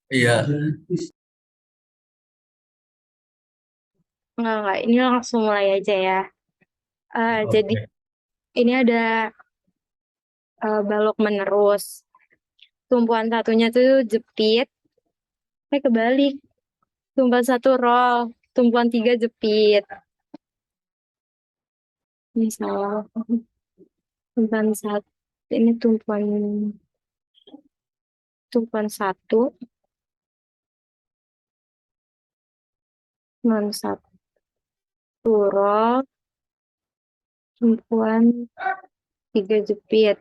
Iya. Enggak. Ini langsung mulai aja ya. Jadi Oke. ini ada balok menerus. Tumpuan satunya tuh jepit, kebalik. Tumpuan satu roll, tumpuan tiga jepit. Ini salah. Tumpuan satu, ini tumpuan satu, tumpuan satu roll, tumpuan tiga jepit.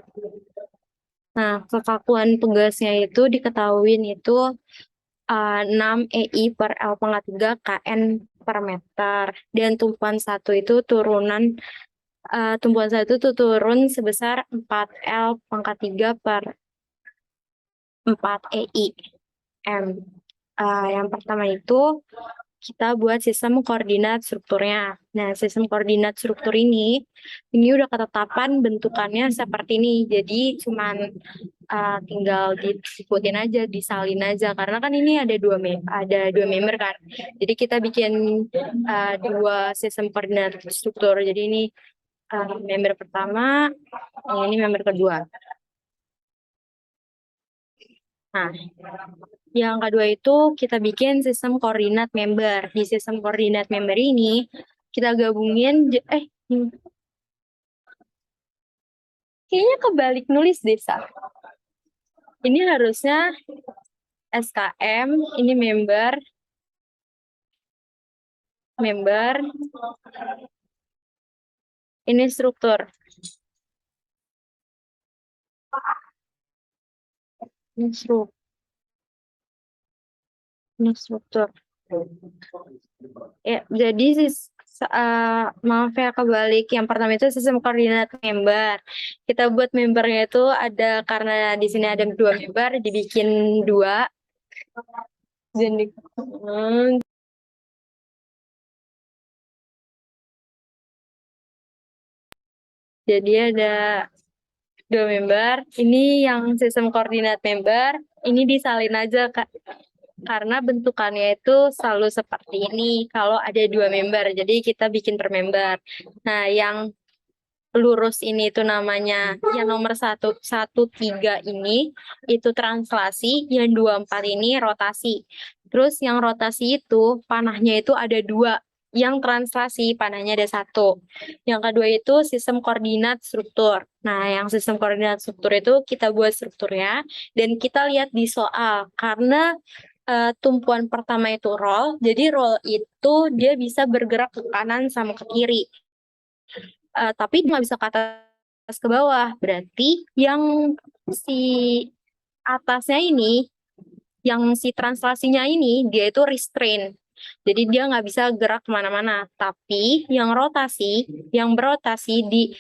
Nah, kekakuan tugasnya itu diketahuin itu 6 EI per L pangkat 3 KN per meter. Dan tumpuan satu itu turun sebesar 4 L pangkat 3 per 4 EI M. Yang pertama itu kita buat sistem koordinat strukturnya. Nah, sistem koordinat struktur ini udah ketetapan bentukannya seperti ini. Jadi cuman tinggal diikutin aja, disalin aja. Karena kan ini ada dua member kan. Jadi kita bikin dua sistem koordinat struktur. Jadi ini member pertama, yang ini member kedua. Nah, yang kedua itu kita bikin sistem koordinat member. Di sistem koordinat member ini kita gabungin, kayaknya kebalik nulis desa. Ini harusnya SKM, ini member, ini struktur. Ini struktur. Ya, jadi maaf ya kebalik. Yang pertama itu sistem koordinat member. Kita buat membernya itu ada karena di sini ada dua member, dibikin dua. Jadi, jadi ada dua member. Ini yang sistem koordinat member. Ini disalin aja Kak. Karena bentukannya itu selalu seperti ini kalau ada dua member. Jadi kita bikin per member. Nah, yang lurus ini itu namanya yang nomor satu tiga ini itu translasi, yang 24 ini rotasi. Terus yang rotasi itu panahnya itu ada dua, yang translasi panahnya ada satu. Yang kedua itu sistem koordinat struktur. Nah, yang sistem koordinat struktur itu kita buat strukturnya dan kita lihat di soal karena tumpuan pertama itu roll, jadi roll itu dia bisa bergerak ke kanan sama ke kiri. Tapi nggak bisa ke atas ke bawah. Berarti yang si atasnya ini, yang si translasinya ini, dia itu restrain. Jadi dia nggak bisa gerak kemana-mana. Tapi yang berotasi di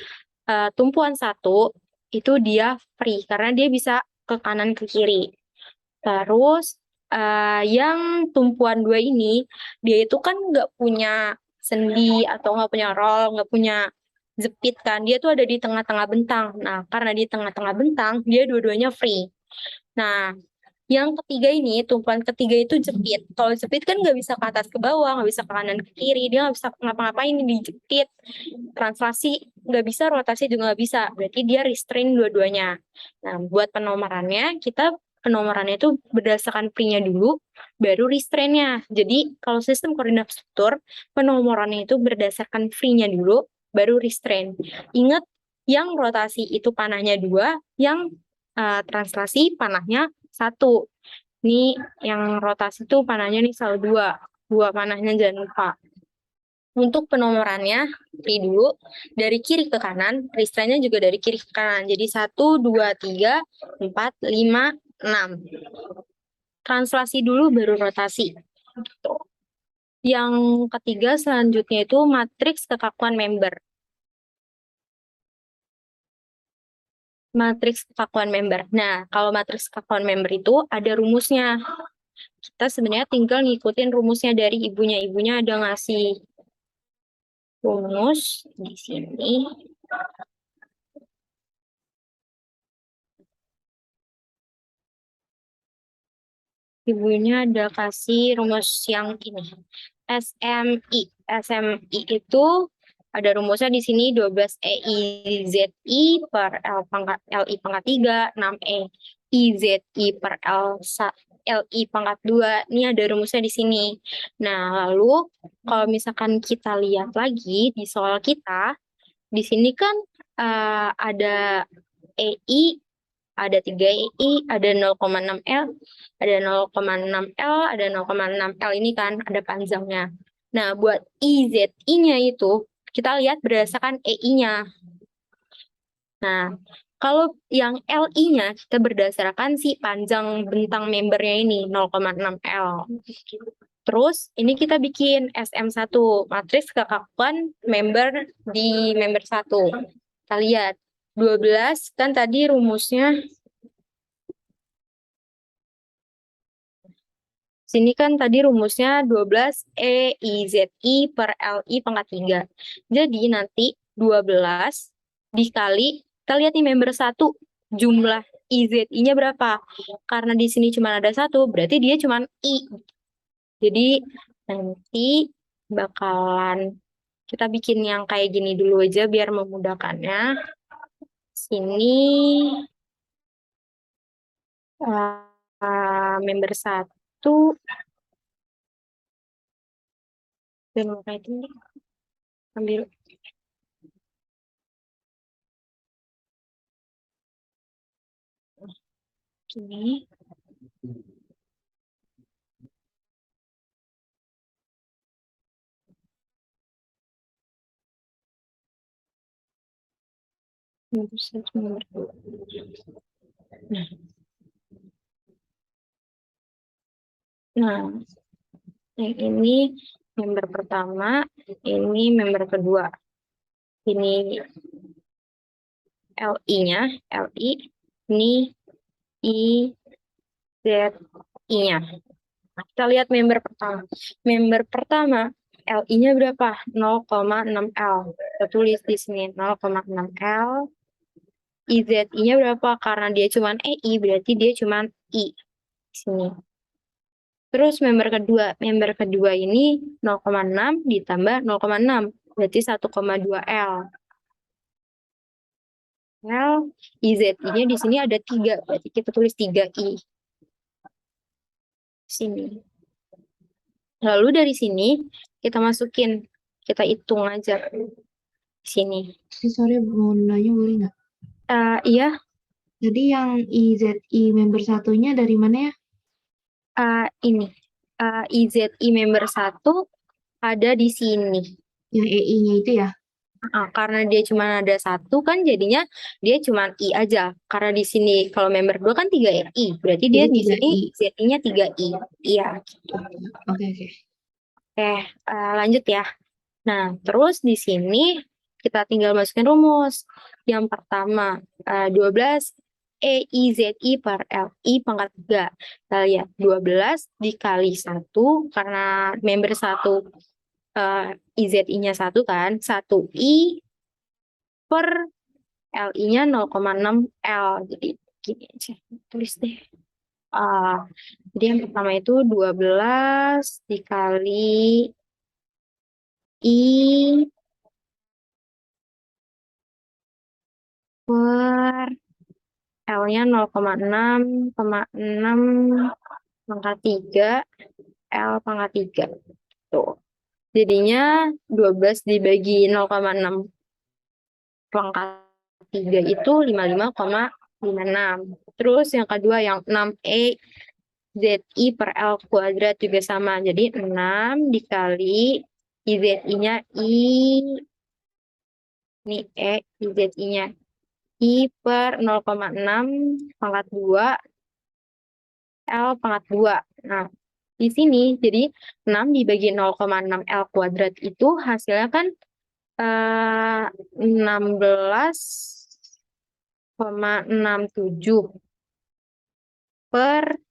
tumpuan satu, itu dia free. Karena dia bisa ke kanan ke kiri. Terus yang tumpuan dua ini, dia itu kan nggak punya sendi atau nggak punya roll, nggak punya jepit kan. Dia tuh ada di tengah-tengah bentang. Nah, karena di tengah-tengah bentang, dia dua-duanya free. Nah, yang ketiga ini, tumpuan ketiga itu jepit. Kalau jepit kan nggak bisa ke atas ke bawah, nggak bisa ke kanan ke kiri, dia nggak bisa ngapa-ngapain dijepit. Translasi nggak bisa, rotasi juga nggak bisa. Berarti dia restrain dua-duanya. Nah, buat penomorannya itu berdasarkan free-nya dulu, baru restrain-nya. Jadi, kalau sistem koordinat struktur, penomorannya itu berdasarkan free-nya dulu, baru restrain. Ingat, yang rotasi itu panahnya dua, yang translasi panahnya satu. Ini yang rotasi itu panahnya nih selalu dua. Dua panahnya jangan lupa. Untuk penomorannya, free dulu. Dari kiri ke kanan, restrainnya juga dari kiri ke kanan. Jadi 1, 2, 3, 4, 5, 6. Translasi dulu baru rotasi. Gitu. Yang ketiga selanjutnya itu matriks kekakuan member. Matriks kekakuan member. Nah, kalau matriks kekakuan member itu ada rumusnya. Kita sebenarnya tinggal ngikutin rumusnya dari ibunya. Ibunya ada ngasih rumus di sini. Ibunya ada kasih rumus yang ini. SMI. SMI itu ada rumusnya di sini 12 EIZI per L pangkat LI pangkat 3, 6 EIZI per LI pangkat 2. Ini ada rumusnya di sini. Nah, lalu kalau misalkan kita lihat lagi di soal kita, di sini kan ada EI, ada 3 EI, ada 0,6 L, ada 0,6 L, ada 0,6 L ini kan ada panjangnya. Nah, buat IZI-nya itu kita lihat berdasarkan EI-nya. Nah, kalau yang LI-nya kita berdasarkan si panjang bentang membernya ini 0,6 L. Terus ini kita bikin SM1, matriks kekakuan member di member 1. Kita lihat 12 kan tadi rumusnya sini kan tadi rumusnya 12 EIZI per LI pangkat 3. Jadi nanti 12 dikali, kita lihat nih member 1, jumlah IZI-nya berapa. Karena di sini cuma ada 1, berarti dia cuma I. Jadi nanti bakalan kita bikin yang kayak gini dulu aja biar memudahkannya. Sini member 1 dan kayak ini ambil gini. Member 1, member 2. Nah, yang ini member pertama, ini member kedua. Ini LI-nya, LI, ini IZI-nya. Nah, kita lihat member pertama. Member pertama, LI-nya berapa? 0,6 L. Kita tulis di sini 0,6 L. IZI-nya berapa? Karena dia cuma EI, berarti dia cuma I. Di sini. Terus member kedua ini 0,6 ditambah 0,6, berarti 1,2 L. L, IZI-nya di sini ada 3, berarti kita tulis 3I. Sini. Lalu dari sini kita masukin, kita hitung aja di sini. Sorry, mau nanya boleh nggak? Iya. Jadi yang IZI member satunya dari mana ya? Ini. IZI member 1 ada di sini. Yang EI-nya itu ya? Karena dia cuma ada 1 kan jadinya dia cuma I aja. Karena di sini kalau member 2 kan 3 I. Berarti dia Jadi di sini 3I. ZI-nya 3I. Iya. Oke. Lanjut ya. Nah, terus di sini kita tinggal masukin rumus. Yang pertama, 12 EIZI per LI pangkat 3. Kita lihat 12 dikali 1, karena member 1 IZI-nya 1 kan, 1I per LI-nya 0,6 L. Jadi gini aja, tulis deh. Jadi yang pertama itu 12 dikali I per L-nya 0,6 pangkat 3 L pangkat 3. Tuh. Jadinya 12 dibagi 0,6 pangkat 3 itu 55,56. Terus yang kedua yang 6E ZI per L kuadrat juga sama. Jadi 6 dikali IZI-nya ini IZI-nya I per 0,6 pangkat 2 L pangkat 2. Nah, di sini jadi 6 dibagi 0,6 L kuadrat itu hasilnya kan 16,67 per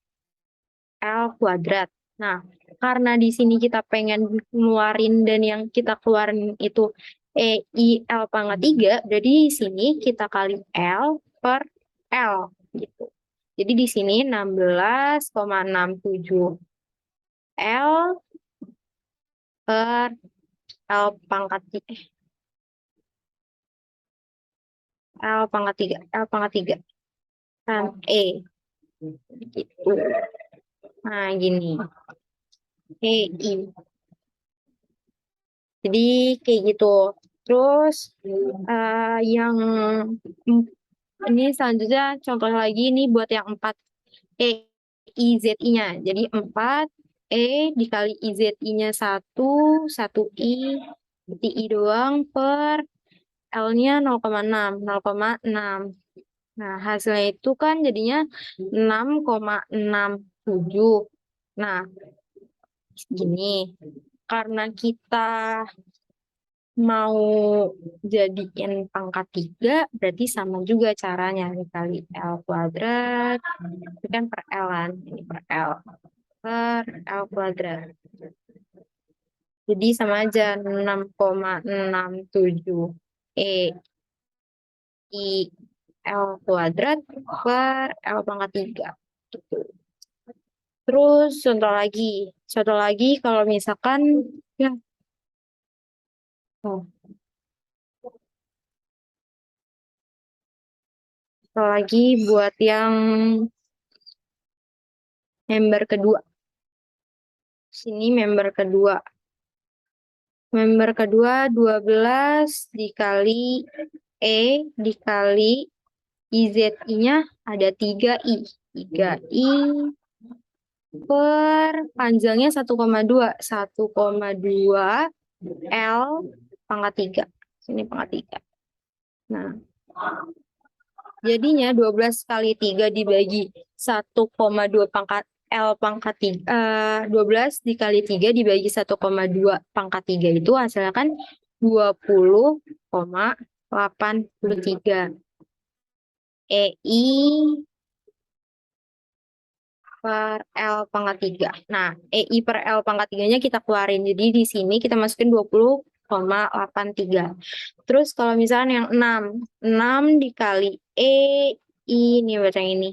L kuadrat. Nah, karena di sini kita pengen ngeluarin dan yang kita keluarin itu EI L pangkat 3, berarti di sini kita kali L per L gitu. Jadi di sini 16,67 L per L pangkat L pangkat 3, L pangkat 3 kan E gitu. Nah, gini. I. Jadi kayak gitu. Terus yang ini selanjutnya contoh lagi ini buat yang 4 I Z-I-nya. Jadi 4 E dikali IZI-nya 1 I, berarti I doang per L-nya 0,6, 0,6. Nah, hasilnya itu kan jadinya 6,67. Nah, gini, karena kita mau jadiin pangkat 3, berarti sama juga caranya. Dikali L kuadrat, itu kan per L-an, ini per L. Per L kuadrat. Jadi sama aja 6,67 E I L kuadrat per L pangkat 3. Gitu. Terus contoh lagi kalau misalkan ya contoh lagi buat yang member kedua. Sini member kedua. Member kedua 12 dikali E dikali IZI-nya ada 3I. 3I per panjangnya 1,2. 1,2 L pangkat 3. Sini pangkat 3. Nah, jadinya 12 kali 3 dibagi 1,2 pangkat L pangkat 3. 12 dikali 3 dibagi 1,2 pangkat 3 itu hasilnya kan 20,83. EI per L pangkat 3. Nah, EI per L pangkat 3-nya kita keluarin. Jadi di sini kita masukin 20,83. Terus kalau misalnya yang 6 dikali EI, ini baca yang ini.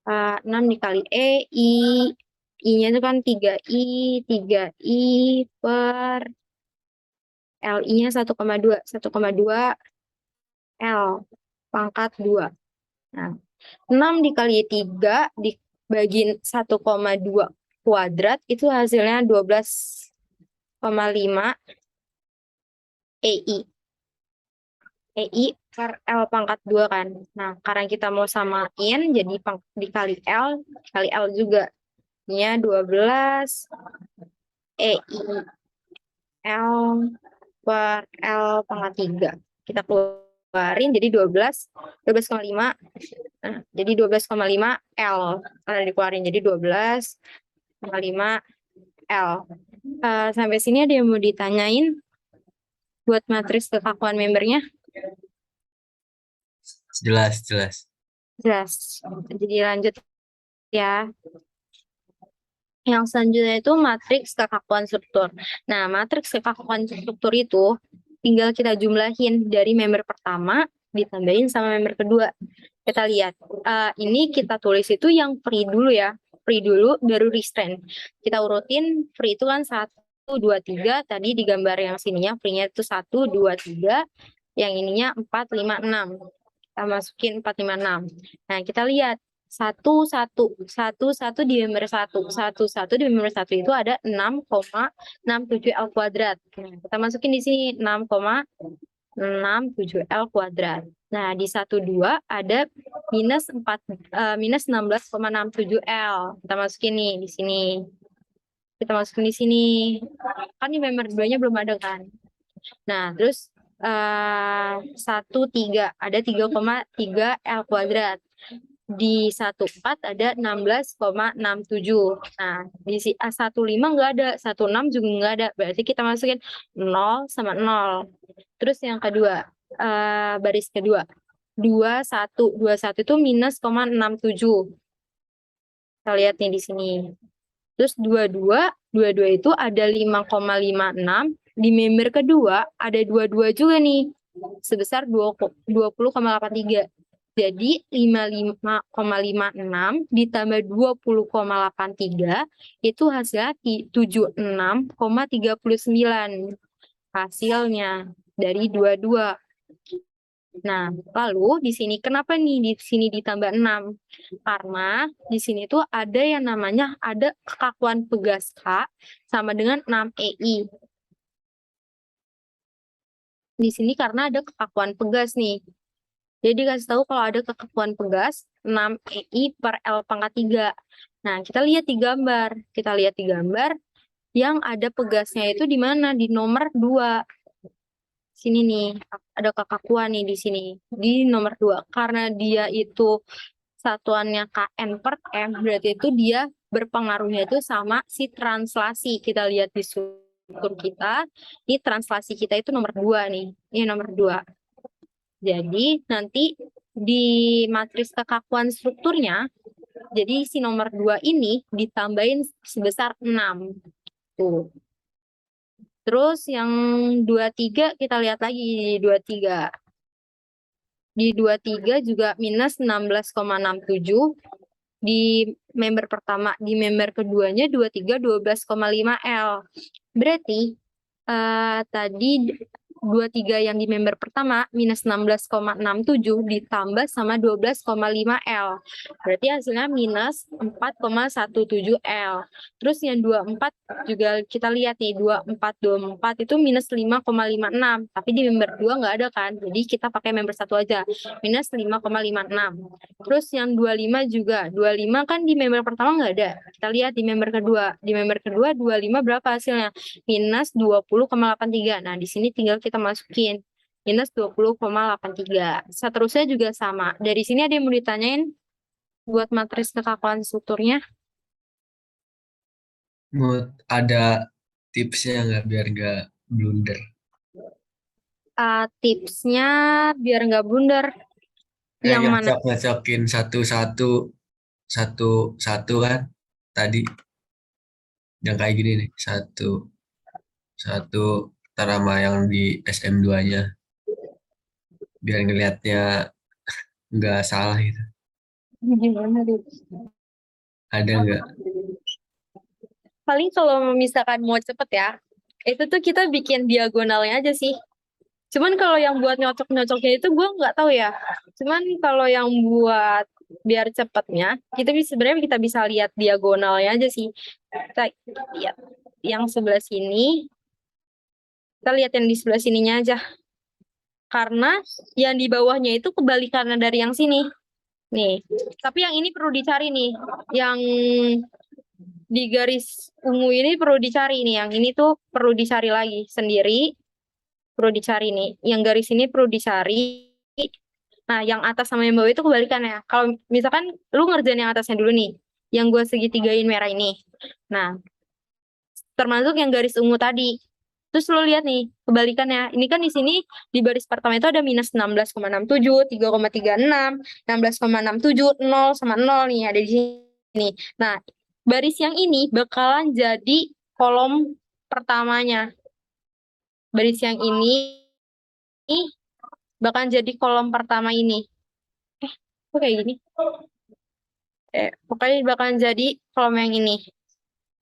6 dikali EI, I-nya itu kan 3I, 3I per LI-nya 1,2. 1,2 L pangkat 2. Nah, 6 dikali 3 dibagi 1,2 kuadrat itu hasilnya 12,5 EI. EI per L pangkat 2 kan. Nah, karena kita mau samain jadi dikali L juga. Ini 12 EI L per L pangkat 3. Kita keluarin jadi 12,5. Nah, jadi 12,5 L. Karena dikeluarin jadi 12,5 L. Sampai sini ada yang mau ditanyain buat matriks kekakuan membernya? Jelas. Jelas. Jadi lanjut ya. Yang selanjutnya itu matriks kekakuan struktur. Nah, matriks kekakuan struktur itu tinggal kita jumlahin dari member pertama ditambahin sama member kedua. Kita lihat. Ini kita tulis itu yang free dulu ya. Free dulu, baru restrain. Kita urutin, free itu kan 1, 2, 3. Tadi di gambar yang sininya, free-nya itu 1, 2, 3. Yang ininya 4, 5, 6. Kita masukin 4, 5, 6. Nah, kita lihat. 1 di member 1 di member 1 itu ada 6,67 L kuadrat. Nah, kita masukin di sini 6,67 L kuadrat. Nah, di 12 ada minus 16,67 L. Kita masukin nih di sini. Kita masukin di sini. Kan di member 2-nya belum ada kan. Nah, terus 1,3 ada 3,3 L kuadrat. Di 1,4 ada 16,67. Nah, di 1,5 nggak ada, 1,6 juga nggak ada. Berarti kita masukin 0 sama 0. Terus yang kedua, baris kedua. 21 itu minus 0,67. Kita lihat nih di sini. Terus 22 itu ada 5,56. Di member kedua ada 22 juga nih. Sebesar 20,83. Jadi 55,56 ditambah 20,83 itu hasilnya 76,39 hasilnya dari 22. Nah, lalu di sini kenapa nih di sini ditambah 6? Karena di sini tuh ada yang namanya ada kekakuan pegas H sama dengan 6 EI. Di sini karena ada kekakuan pegas nih. Jadi dikasih tahu kalau ada kekakuan pegas 6 EI per L pangkat 3. Nah, kita lihat di gambar. Kita lihat di gambar yang ada pegasnya itu di mana? Di nomor 2. Sini nih, ada kekakuan nih di sini. Di nomor 2. Karena dia itu satuannya KN per M, berarti itu dia berpengaruhnya itu sama si translasi. Kita lihat di struktur kita. Ini translasi kita itu nomor 2 nih. Ini nomor 2. Jadi nanti di matris kekakuan strukturnya, jadi si nomor 2 ini ditambahin sebesar 6. Tuh. Terus yang 23 kita lihat lagi di 23. Di 23 juga minus 16,67. Di member pertama, di member keduanya 23 12,5 L. Berarti tadi 23 yang di member pertama minus 16,67 ditambah sama 12,5 L. Berarti hasilnya minus 4,17 L. Terus yang 24 juga kita lihat nih 24 itu minus 5,56. Tapi di member 2 nggak ada kan. Jadi kita pakai member 1 aja. Minus 5,56. Terus yang 25 juga. 25 kan di member pertama nggak ada. Kita lihat di member kedua. Di member kedua 25 berapa hasilnya? Minus 20,83. Nah, di sini tinggal kita masukin minus 20,83. Seterusnya juga sama. Dari sini ada yang mau ditanyain buat matris kekakuan strukturnya? Ada tipsnya nggak biar nggak blunder? Tipsnya biar nggak blunder. Yang mana? Nyocokin satu kan tadi yang kayak gini nih, satu sama yang di SM2-nya biar ngelihatnya nggak salah gitu. Gimana tuh? Ada nggak? Paling kalau misalkan mau cepet ya, itu tuh kita bikin diagonalnya aja sih. Cuman kalau yang buat nyocok-nyocoknya itu gue nggak tahu ya. Cuman kalau yang buat biar cepetnya, sebenarnya kita bisa lihat diagonalnya aja sih. Kita lihat yang sebelah sini, kita lihat yang di sebelah sininya aja. Karena yang di bawahnya itu kebalikannya dari yang sini. Nih, tapi yang ini perlu dicari nih. Yang di garis ungu ini perlu dicari nih. Yang ini tuh perlu dicari lagi sendiri. Perlu dicari nih. Yang garis ini perlu dicari. Nah, yang atas sama yang bawah itu kebalikannya. Kalau misalkan lu ngerjain yang atasnya dulu nih. Yang gue segitigain merah ini. Nah, termasuk yang garis ungu tadi. Terus lu lihat nih, kebalikannya. Ini kan di sini di baris pertama itu ada minus 16,67, 3,36, 16,67, 0 sama 0 nih ada di sini. Nah, baris yang ini bakalan jadi kolom pertamanya. Baris yang ini bakalan jadi kolom pertama ini. Kok kayak gini? Pokoknya bakalan jadi kolom yang ini.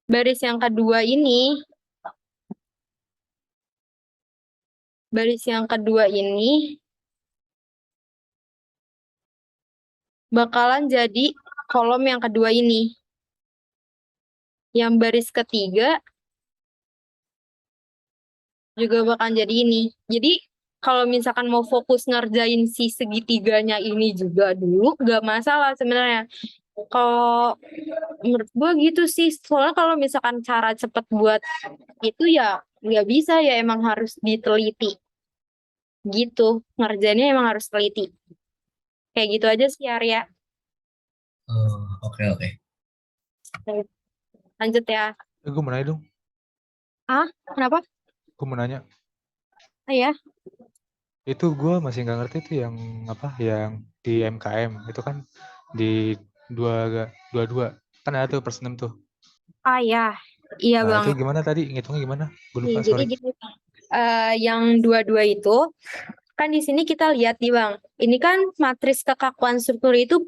Baris yang kedua ini bakalan jadi kolom yang kedua ini. Yang baris ketiga juga bakalan jadi ini. Jadi kalau misalkan mau fokus ngerjain si segitiganya ini juga dulu, gak masalah sebenarnya. Kalau menurut gue gitu sih, soalnya kalau misalkan cara cepet buat itu ya nggak bisa ya, emang harus diteliti. Gitu, ngerjainnya emang harus teliti. Kayak gitu aja sih Arya. Oh, oke. Lanjut ya. Gue mau nanya dong. Kenapa? Gue mau nanya. Ya. Itu gue masih nggak ngerti tuh yang apa, yang di MKM itu kan di 22 kan ada tuh +6 tuh. Ya. Iya Nah, Bang. itu gimana tadi? Ngitungnya gimana? Gue lupa, Jadi sorry. gini, yang 22 itu Kan di sini kita lihat nih Bang, ini kan matriks kekakuan struktur itu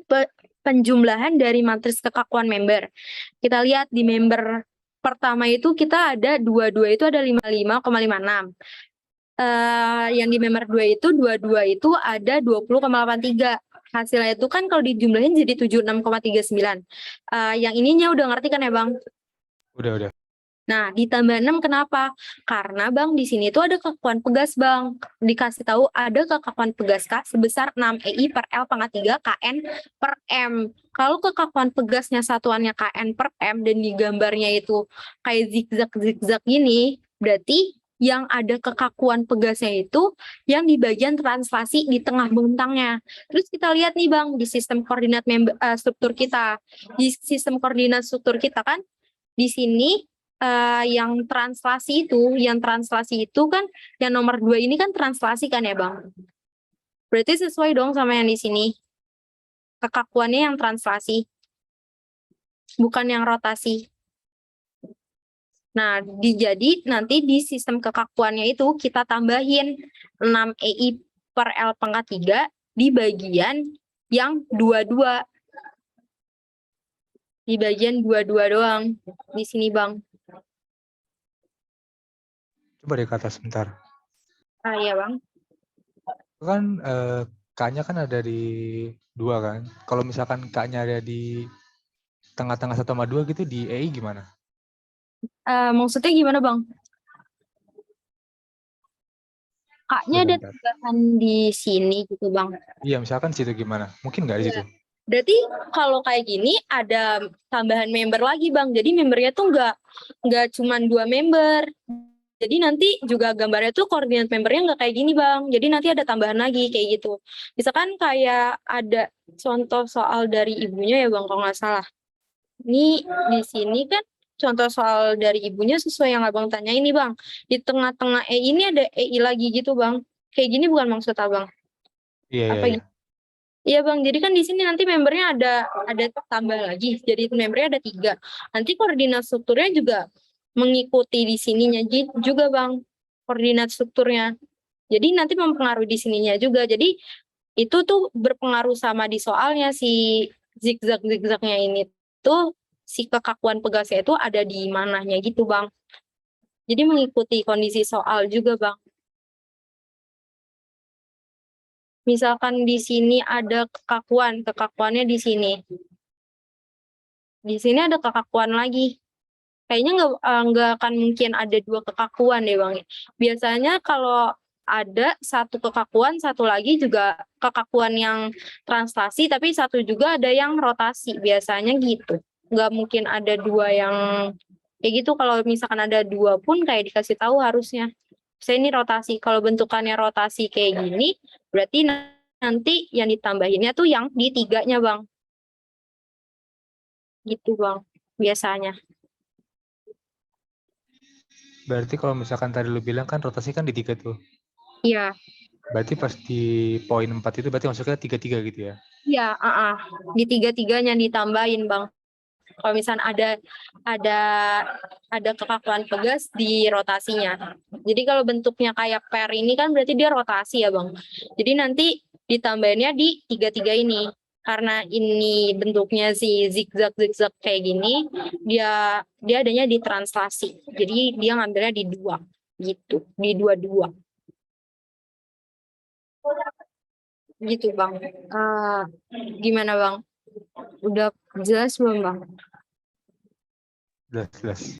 penjumlahan dari matriks kekakuan member. Kita lihat di member pertama itu kita ada 22 itu ada 55,56. Yang di member 2 itu 22 itu ada 20,83. Hasilnya itu kan kalau dijumlahin jadi 76,39. Yang ininya udah ngerti kan ya Bang? Udah. Nah, ditambah 6 kenapa? Karena Bang di sini tuh ada kekakuan pegas Bang. Dikasih tahu ada kekakuan pegas K sebesar 6 EI per L pangkat 3 KN per M. Kalau kekakuan pegasnya satuannya KN per M dan di gambarnya itu kayak zigzag-zigzag gini, berarti yang ada kekakuan pegasnya itu yang di bagian translasi di tengah bentangnya. Terus kita lihat nih Bang di sistem koordinat struktur kita. Di sistem koordinat struktur kita kan di sini yang translasi itu kan yang nomor 2 ini kan translasi kan ya Bang. Berarti sesuai dong sama yang di sini. Kekakuannya yang translasi. Bukan yang rotasi. Nah, jadi nanti di sistem kekakuannya itu kita tambahin 6 EI per L pangkat 3 di bagian yang 22. Di bagian 22 doang. Di sini Bang. Coba deh ke atas sebentar. Iya Bang. Itu kan K-nya kan ada di 2 kan. Kalau misalkan K-nya ada di tengah-tengah 1 sama 2 gitu di EI gimana? Maksudnya gimana Bang? K-nya ada Sebentar. tambahan di sini gitu Bang. Iya, misalkan situ gimana? Mungkin nggak di situ. Berarti kalau kayak gini ada tambahan member lagi Bang. Jadi membernya tuh nggak cuma 2 member. Jadi nanti juga gambarnya tuh koordinat membernya nggak kayak gini Bang. Jadi nanti ada tambahan lagi kayak gitu. Misalkan kayak ada contoh soal dari ibunya ya Bang kalau nggak salah. Ini di sini kan contoh soal dari ibunya sesuai yang Abang tanya ini Bang. Di tengah-tengah E ini ada EI lagi gitu Bang. Kayak gini bukan maksud Abang. Apa Iya. gitu? Iya Bang, jadi kan di sini nanti membernya ada tambah lagi. Jadi membernya ada 3. Nanti koordinat strukturnya juga mengikuti di sininya juga Bang. Koordinat strukturnya. Jadi nanti mempengaruhi di sininya juga. Jadi itu tuh berpengaruh sama di soalnya si zigzag-zigzagnya ini tuh si kekakuan pegasnya itu ada di mananya gitu Bang. Jadi mengikuti kondisi soal juga Bang. Misalkan di sini ada kekakuannya di sini. Di sini ada kekakuan lagi. Kayaknya nggak akan mungkin ada 2 kekakuan deh Bang. Biasanya kalau ada 1 kekakuan, 1 lagi juga kekakuan yang translasi, tapi 1 juga ada yang rotasi. Biasanya gitu. Nggak mungkin ada 2 yang kayak gitu. Kalau misalkan ada 2 pun kayak dikasih tahu harusnya. Saya ini rotasi. Kalau bentukannya rotasi kayak gini, berarti nanti yang ditambahinnya tuh yang di 3-nya Bang. Gitu Bang, biasanya. Berarti kalau misalkan tadi lu bilang kan rotasi kan di 3 tuh. Iya. Berarti pas di poin 4 itu berarti masuknya 3-3 gitu ya? Iya, di 3-3-nya ditambahin Bang. Kalau misalnya ada kekakuan pegas di rotasinya. Jadi kalau bentuknya kayak pair ini kan berarti dia rotasi ya Bang. Jadi nanti ditambahinnya di 3-3 ini. Karena ini bentuknya si zigzag-zigzag kayak gini, dia adanya di translasi. Jadi dia ngambilnya di 2 gitu, di 2-2. Gitu Bang. Gimana Bang? Udah jelas belum Bang? Jelas.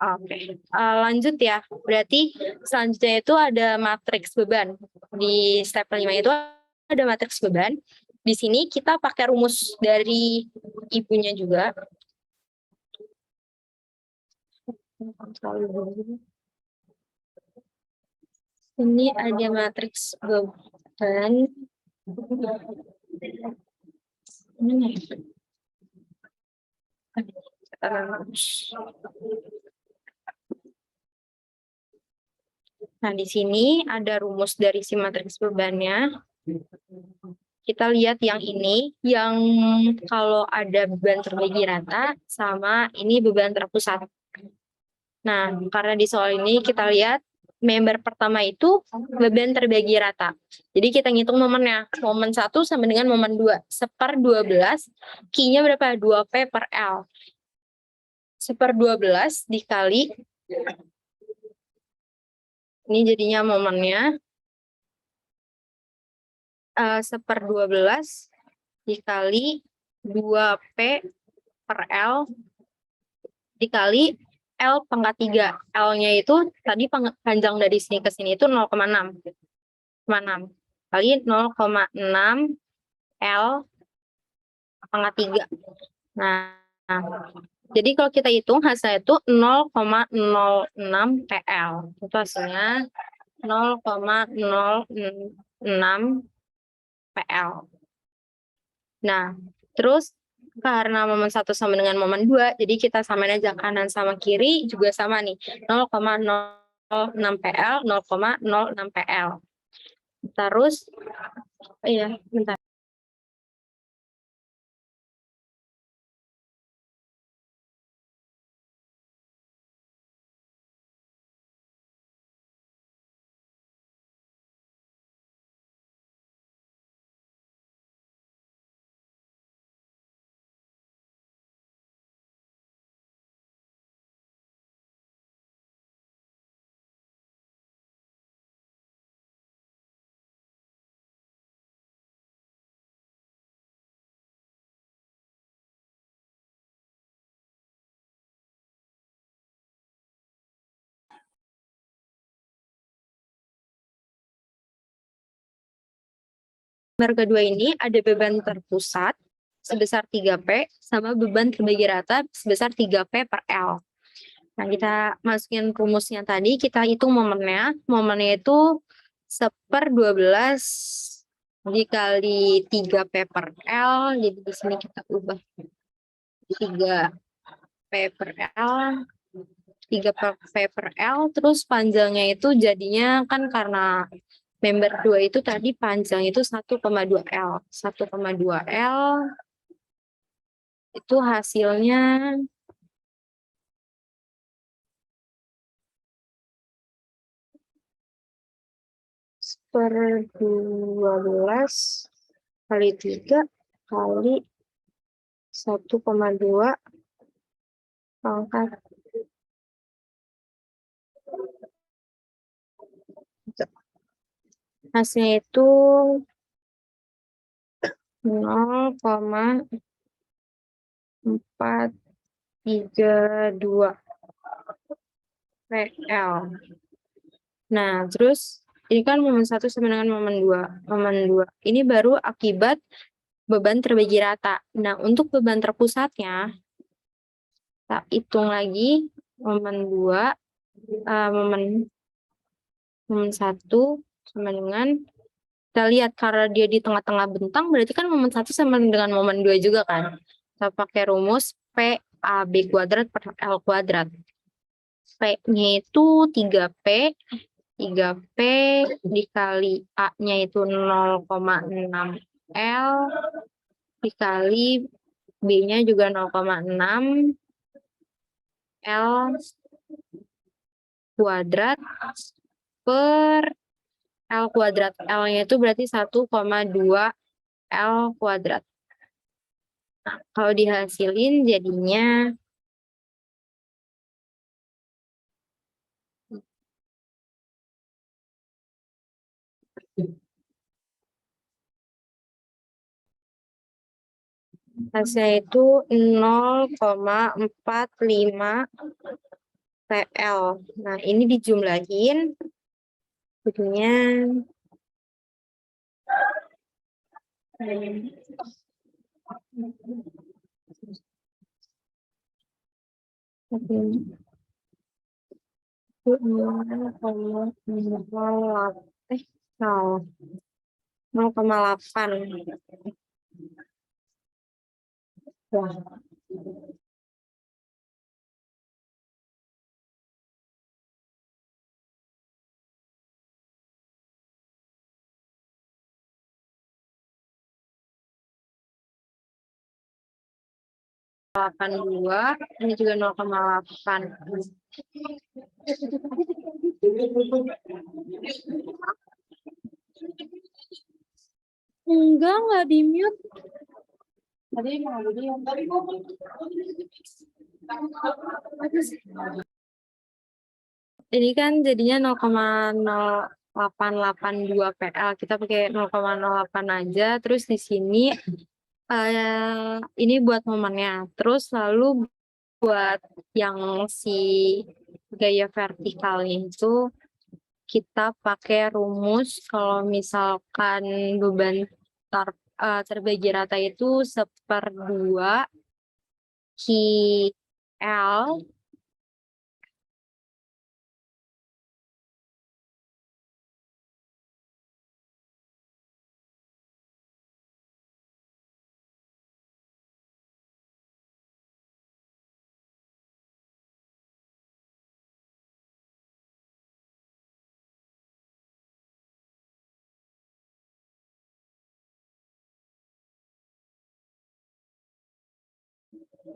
Oke. Lanjut ya. Berarti selanjutnya itu ada matriks beban. Di step 5 itu ada matriks beban. Di sini kita pakai rumus dari ibunya juga. Ini ada matriks beban. Nah, di sini ada rumus dari si matriks bebannya. Kita lihat yang ini, yang kalau ada beban terbagi rata sama ini beban terpusat. Nah, karena di soal ini kita lihat member pertama itu beban terbagi rata. Jadi kita ngitung momennya. Momen 1 sama dengan momen 2. 1/12, Q-nya berapa? 2P per L. 1/12 dikali, ini jadinya momennya, 1/12 dikali 2P per L dikali L pangkat 3. L-nya itu tadi panjang dari sini ke sini itu 0,6. Kali 0,6 L pangkat 3. Nah, jadi kalau kita hitung hasilnya itu 0,06 PL. Itu hasilnya 0,06 PL. Nah, terus karena momen 1 sama dengan momen 2, jadi kita samain aja kanan sama kiri juga sama nih. 0,06 PL, 0,06 PL. Terus, iya, bentar. Member kedua ini ada beban terpusat sebesar 3P sama beban terbagi rata sebesar 3P per L. Nah, kita masukin rumusnya tadi, kita hitung momennya. Momennya itu 1/12 dikali 3P per L. Jadi di sini kita ubah 3P per L. 3P per L, terus panjangnya itu jadinya kan karena member 2 itu tadi panjang itu 1,2 L. 1,2 L itu hasilnya per 12 kali 3 kali 1,2 pangkat hasilnya itu 0,432 PL. Nah, terus ini kan momen 1 sama dengan momen 2. Momen 2 ini baru akibat beban terbagi rata. Nah, untuk beban terpusatnya, kita hitung lagi momen 2, momen 1 sama dengan, kita lihat karena dia di tengah-tengah bentang, berarti kan momen 1 sama dengan momen 2 juga kan. Kita pakai rumus PAB kuadrat per L kuadrat. P-nya itu 3P dikali A-nya itu 0,6 L dikali B-nya juga 0,6 L kuadrat per L kuadrat. L-nya itu berarti 1,2 L kuadrat. Nah, kalau dihasilin jadinya hasilnya itu 0,45 PL. Nah, ini dijumlahin jadinya nol 0,8. Wah. Dua, ini juga 0,8. Enggak di mute. Ini kan jadinya 0,0882 PL. Kita pakai 0,08 aja. Terus di sini ini buat momennya. Terus lalu buat yang si gaya vertikalnya itu kita pakai rumus kalau misalkan beban terbagi rata itu 1/2 QL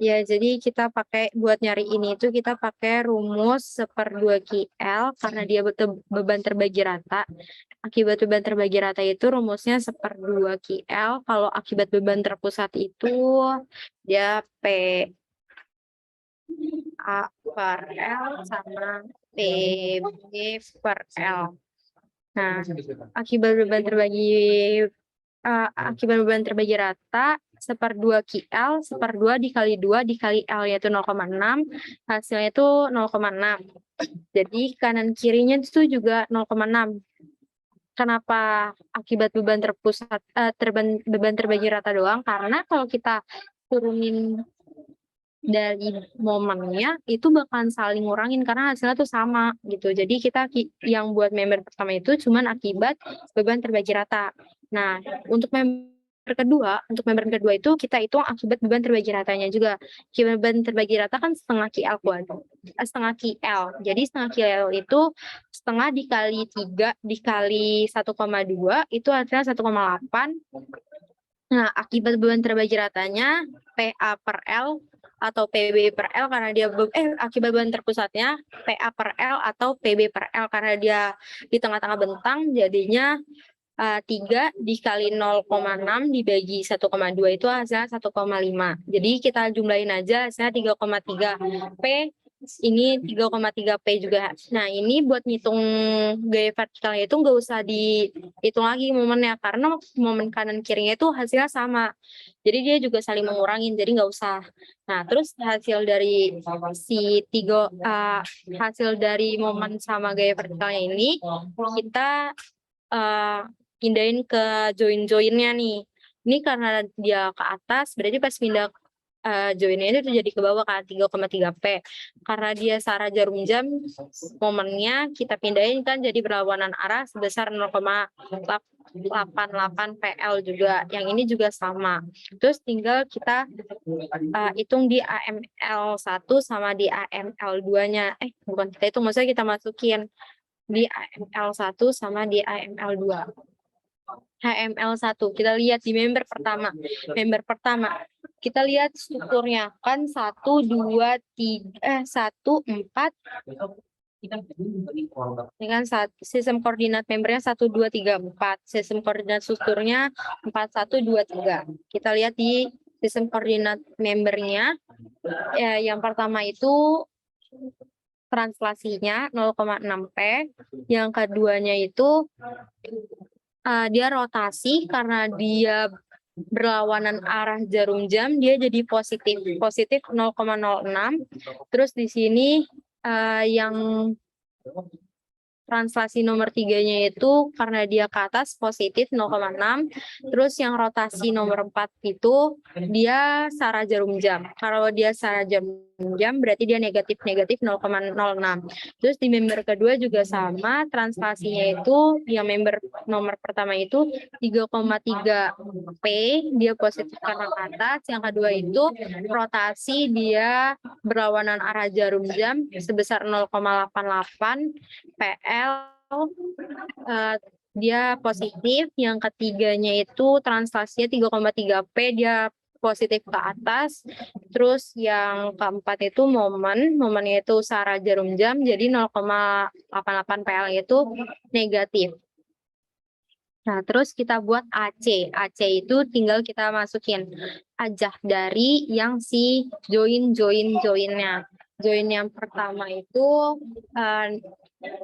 ya, jadi kita pakai buat nyari ini itu kita pakai rumus 1/2 QL karena dia beban terbagi rata. Akibat beban terbagi rata itu rumusnya 1/2 QL. Kalau akibat beban terpusat itu dia P A per L sama PB per L. Nah, akibat beban terbagi rata 1/2 QL, 1/2 dikali 2 dikali L yaitu 0,6, hasilnya itu 0,6. Jadi kanan kirinya itu juga 0,6. Kenapa akibat beban terpusat beban terbagi rata doang? Karena kalau kita turunin dari momennya itu bakalan saling ngurangin karena hasilnya tuh sama gitu. Jadi kita yang buat member pertama itu cuman akibat beban terbagi rata. Nah, untuk member kedua itu kita hitung akibat beban terbagi ratanya juga. Akibat beban terbagi rata kan setengah QL setengah QL. Jadi setengah QL itu setengah dikali 3 dikali 1,2 itu hasilnya 1,8. Nah, akibat beban terbagi ratanya PA per L atau PB per L karena dia akibat beban terpusatnya PA per L atau PB per L karena dia di tengah-tengah bentang jadinya 3 dikali 0,6 dibagi 1,2 itu hasilnya 1,5. Jadi kita jumlahin aja hasilnya 3,3 P, ini 3,3 P juga. Nah, ini buat ngitung gaya vertikalnya itu nggak usah dihitung lagi momennya karena momen kanan kirinya itu hasilnya sama. Jadi dia juga saling mengurangin, jadi nggak usah. Nah, terus hasil dari hasil dari momen sama gaya vertikalnya ini kita pindahin ke join-joinnya nih. Ini karena dia ke atas, berarti pas pindah joinnya itu jadi ke bawah kan 3,3 P. Karena dia searah jarum jam, momennya kita pindahin kan jadi berlawanan arah sebesar 0,88 PL juga. Yang ini juga sama. Terus tinggal kita hitung di AML1 sama di AML2-nya. Bukan kita hitung, maksudnya kita masukin di AML1 sama di AML2. HML1 kita lihat di member pertama kita lihat strukturnya kan 1 2 3 1 4 dengan sistem koordinat membernya 1 2 3 4 sistem koordinat strukturnya 4 1 2 3. Kita lihat di sistem koordinat membernya yang pertama itu translasinya 0,6 P, yang keduanya itu dia rotasi karena dia berlawanan arah jarum jam, dia jadi positif 0,06. Terus di sini yang translasi nomor 3-nya itu karena dia ke atas positif 0,6. Terus yang rotasi nomor 4 itu dia searah jarum jam. Kalau dia searah jarum jam berarti dia negatif 0,06. Terus di member kedua juga sama, translasinya itu yang member nomor pertama itu 3,3 P, dia positif karena ke atas. Yang kedua itu rotasi dia berlawanan arah jarum jam sebesar 0,88 PL, dia positif. Yang ketiganya itu translasinya 3,3 P, dia positif ke atas. Terus yang keempat itu momennya itu searah jarum jam, jadi 0,88 PL itu negatif. Nah, terus kita buat AC. AC itu tinggal kita masukin aja dari yang si joinnya. Join yang pertama itu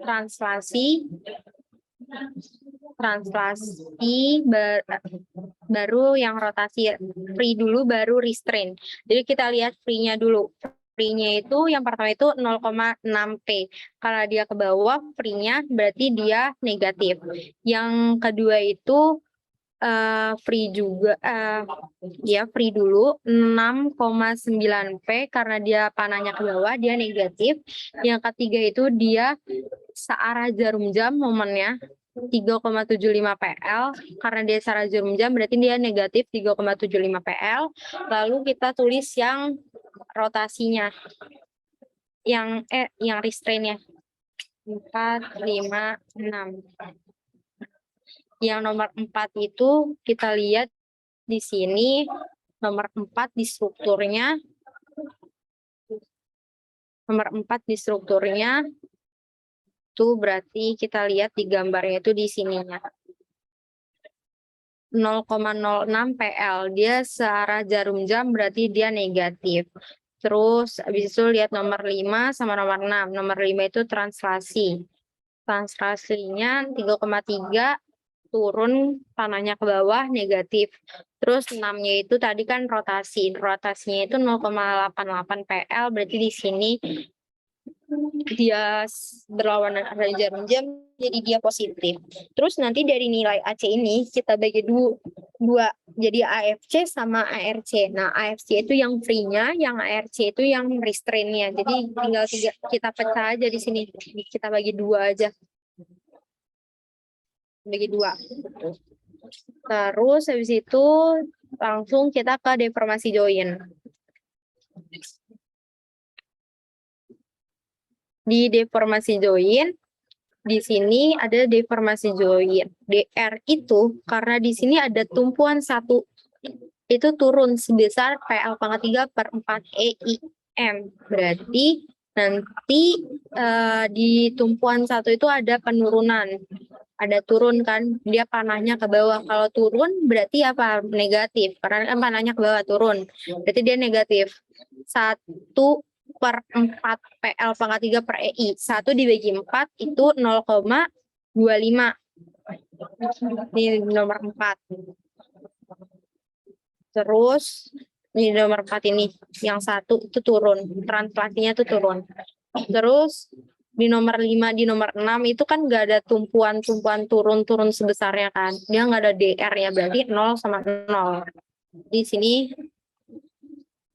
translasi baru yang rotasi free dulu baru restrain. Jadi kita lihat free-nya dulu. Free-nya itu yang pertama itu 0,6 P. Karena dia ke bawah, free-nya berarti dia negatif. Yang kedua itu free juga, ya free dulu 6,9 P karena dia panahnya ke bawah, dia negatif. Yang ketiga itu dia searah jarum jam momennya 3,75 PL, karena dia searah jarum jam berarti dia negatif 3,75 PL. Lalu kita tulis yang rotasinya, yang restrainnya 4, 5, 6. Yang nomor 4 itu kita lihat di sini, nomor 4 di strukturnya. Nomor 4 di strukturnya itu berarti kita lihat di gambarnya itu di sininya. 0,06 PL, dia searah jarum jam berarti dia negatif. Terus habis itu lihat nomor 5 sama nomor 6. Nomor 5 itu translasi. Translasinya 3,3 turun panahnya ke bawah negatif. Terus 6-nya itu tadi kan rotasi. Rotasinya itu 0,88 PL berarti di sini dia berlawanan dengan jarum jam jadi dia positif. Terus nanti dari nilai AC ini kita bagi dua jadi AFC sama ARC. Nah, AFC itu yang free-nya, yang ARC itu yang restrain-nya. Jadi tinggal kita pecah aja di sini. Kita bagi 2 aja. Bagi 2. Terus habis itu langsung kita ke deformasi join. Di deformasi join, di sini ada deformasi join. DR itu karena di sini ada tumpuan 1 itu turun sebesar PL/3 per 4 EIM. Berarti nanti di tumpuan 1 itu ada penurunan. Ada turun kan, dia panahnya ke bawah. Kalau turun berarti apa? Negatif. Karena kan panahnya ke bawah turun. Berarti dia negatif. 1/4 PL/3 per EI. 1 dibagi 4 itu 0,25. Ini nomor 4. Terus ini nomor 4 ini. Yang 1 itu turun. Translasinya itu turun. Terus di nomor 5, di nomor 6 itu kan nggak ada tumpuan-tumpuan turun-turun sebesarnya kan. Dia nggak ada DR ya, berarti 0 sama 0. Di sini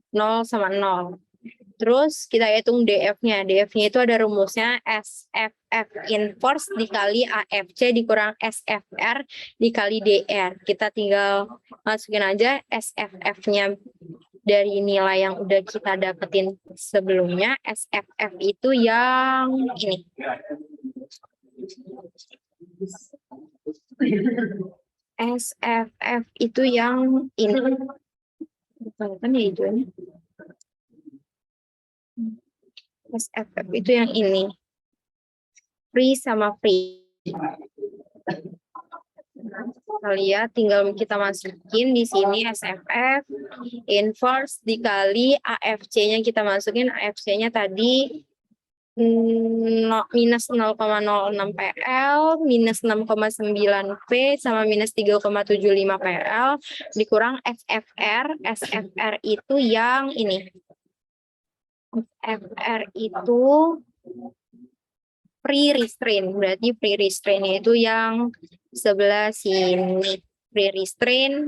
0 sama 0. Terus kita hitung DF-nya. DF-nya itu ada rumusnya SFF inverse dikali AFC dikurang SFR dikali DR. Kita tinggal masukin aja SFF-nya dari nilai yang udah kita dapetin sebelumnya. SFF itu yang ini. SFF itu yang ini. Bukan ya hijaunya. SFF itu yang ini. Free sama free. Kita lihat, tinggal kita masukin di sini SFF inverse dikali AFC-nya kita masukin. AFC-nya tadi minus 0,06 PL, minus 6,9 P, sama minus 3,75 PL, dikurang SFR. SFR itu yang ini. SFR itu free restrain, berarti free restrain-nya itu yang sebelah sini. Free restrain,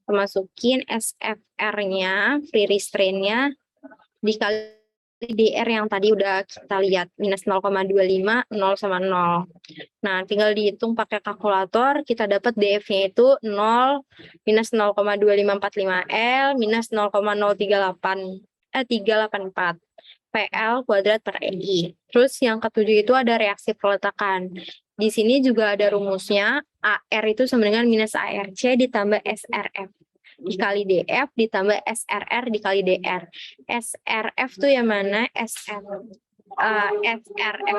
masukin SFR-nya, free restrain-nya, dikali DR yang tadi udah kita lihat, minus 0,25, 0 sama 0. Nah, tinggal dihitung pakai kalkulator, kita dapat DF-nya itu 0, minus 0,2545 L, minus 384 PL kuadrat per EI. Terus yang ketujuh itu ada reaksi peletakan. Di sini juga ada rumusnya, AR itu sama dengan minus ARC ditambah SRF. dikali DF ditambah SRR dikali DR. SRF tuh yang mana? SRF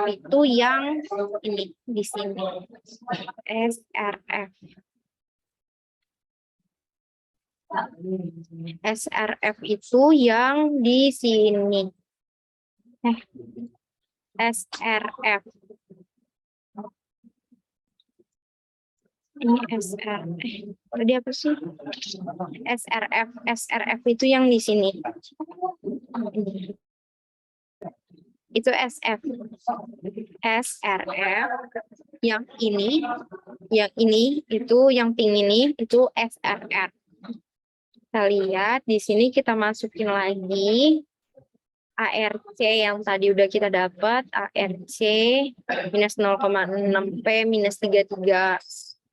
itu yang ini di sini. SRF. SRF itu yang di sini. SRF. Ini SRF. Tadi apa sih? SRF. SRF itu yang di sini. Itu SF. SRF. Yang ini, itu yang pink ini, itu SRR. Kita lihat di sini kita masukin lagi ARC yang tadi udah kita dapat, ARC minus 0,6 P minus 33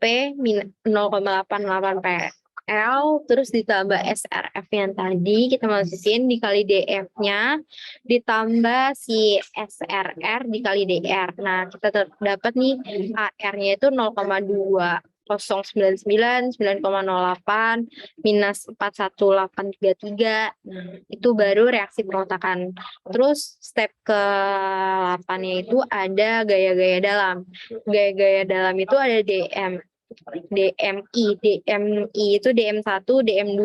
P minus 0,88 PL, terus ditambah SRF yang tadi kita masukin dikali DF-nya, ditambah si SRR dikali DR. Nah, kita dapat nih AR-nya itu 0,2. 099, 9,08, minus 41833, itu baru reaksi perotakan. Terus step ke-8-nya itu ada gaya-gaya dalam. Gaya-gaya dalam itu ada DMI itu DM1, DM2.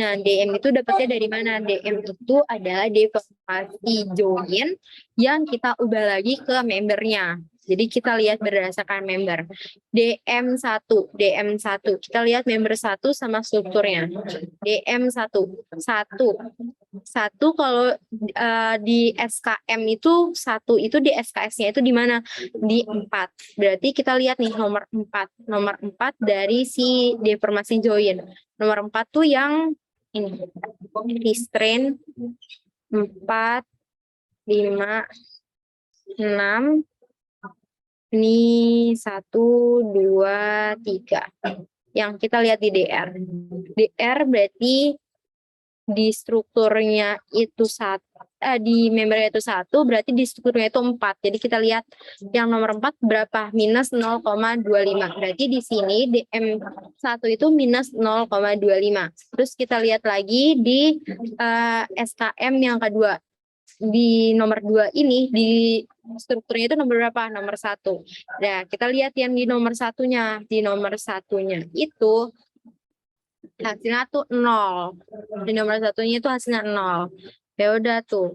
Nah, DM itu dapatnya dari mana? DM itu adalah deformasi join yang kita ubah lagi ke membernya. Jadi kita lihat berdasarkan member. DM1, kita lihat member 1 sama strukturnya. DM1, 1 kalau di SKM itu 1 itu di SKS-nya itu di mana? Di 4. Berarti kita lihat nih nomor 4. Nomor 4 dari si deformasi join. Nomor 4 tuh yang ini. Restrain 4, 5, 6. Ini 1, 2, 3. Yang kita lihat di DR. DR berarti di strukturnya itu di membernya itu 1, berarti di strukturnya itu 4. Jadi kita lihat yang nomor 4 berapa? Minus 0,25. Berarti di sini DM1 itu minus 0,25. Terus kita lihat lagi di SKM yang kedua. Di nomor 2 ini, di strukturnya itu nomor berapa? Nomor 1. Nah, kita lihat yang di nomor 1-nya. Di nomor 1-nya itu hasilnya tuh 0. Di nomor 1-nya itu hasilnya 0. Ya udah tuh.